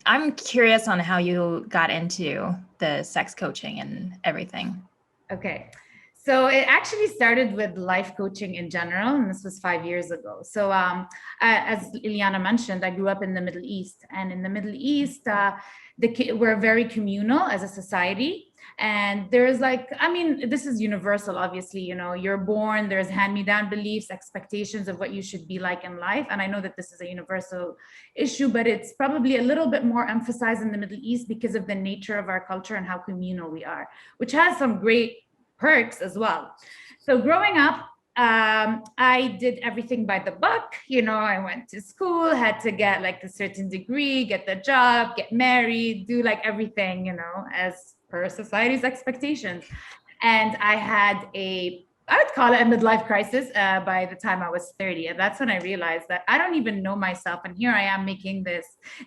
I'm curious on how you got into the sex coaching and everything. Okay. So it actually started with life coaching in general, and this was 5 years ago. So, as Ileana mentioned, I grew up in the Middle East, and in the Middle East, we're very communal as a society. And there's like, I mean, this is universal, obviously. You know, you're born, there's hand-me-down beliefs, expectations of what you should be like in life. And I know that this is a universal issue, but it's probably a little bit more emphasized in the Middle East because of the nature of our culture and how communal we are, which has some great perks as well. So growing up, I did everything by the book. You know, I went to school, had to get like a certain degree, get the job, get married, do like everything, you know, as per society's expectations. And I had I would call it a midlife crisis by the time I was 30. And that's when I realized that I don't even know myself. And here I am making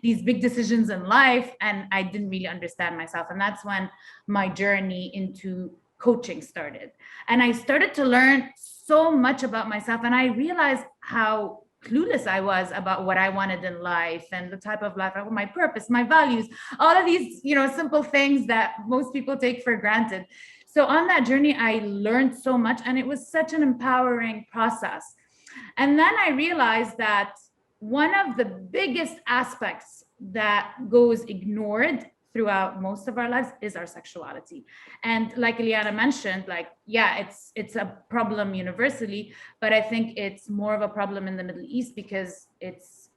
these big decisions in life. And I didn't really understand myself. And that's when my journey into coaching started. And I started to learn so much about myself. And I realized how clueless I was about what I wanted in life and the type of life, my purpose, my values, all of these, you know, simple things that most people take for granted. So on that journey, I learned so much, and it was such an empowering process. And then I realized that one of the biggest aspects that goes ignored throughout most of our lives is our sexuality. And like Ileana mentioned, like, yeah, it's a problem universally, but I think it's more of a problem in the Middle East because it's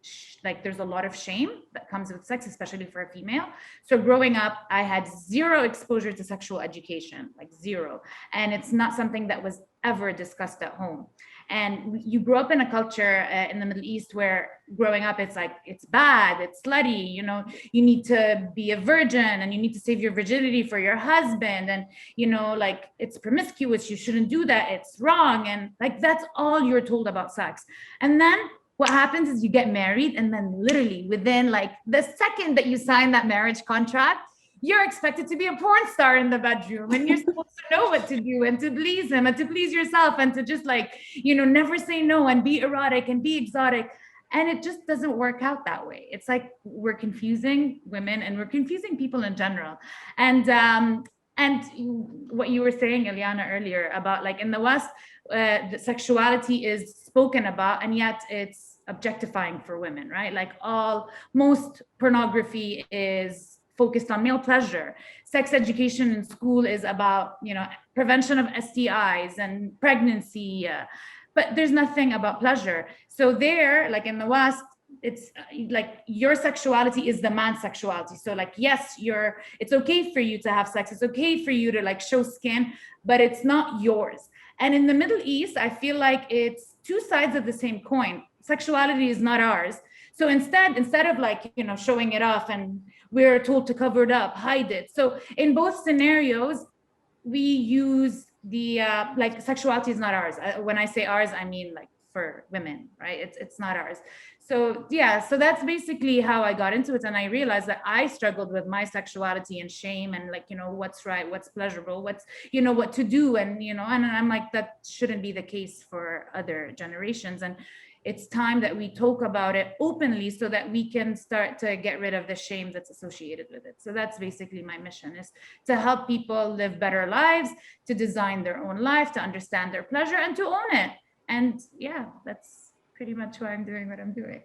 like there's a lot of shame that comes with sex, especially for a female. So growing up, I had zero exposure to sexual education, like zero. And it's not something that was ever discussed at home. And you grow up in a culture in the Middle East where growing up, it's like, it's bad, it's slutty, you know, you need to be a virgin and you need to save your virginity for your husband. And, you know, like it's promiscuous, you shouldn't do that, it's wrong. And like, that's all you're told about sex. And then what happens is you get married, and then literally within like the second that you sign that marriage contract, you're expected to be a porn star in the bedroom, and you're supposed to know what to do and to please him and to please yourself and to just like, you know, never say no and be erotic and be exotic. And it just doesn't work out that way. It's like we're confusing women and we're confusing people in general. And what you were saying, Eliana, earlier about like in the West, the sexuality is spoken about, and yet it's objectifying for women, right? Like most pornography is focused on male pleasure. Sex education in school is about, you know, prevention of STIs and pregnancy, but there's nothing about pleasure. So there, like in the West, it's like your sexuality is the man's sexuality. So like, yes, it's okay for you to have sex, it's okay for you to like show skin, but it's not yours. And in the Middle East, I feel like it's two sides of the same coin. Sexuality is not ours. So instead of like, you know, showing it off, and we're told to cover it up, hide it. So in both scenarios, we use the like sexuality is not ours. When I say ours, I mean like for women, right? It's not ours. So yeah, so that's basically how I got into it, and I realized that I struggled with my sexuality and shame and like, you know, what's right, what's pleasurable, what's, you know, what to do, and you know, and I'm like, that shouldn't be the case for other generations. And it's time that we talk about it openly so that we can start to get rid of the shame that's associated with it. So that's basically my mission, is to help people live better lives, to design their own life, to understand their pleasure, and to own it. And yeah, that's pretty much why I'm doing what I'm doing.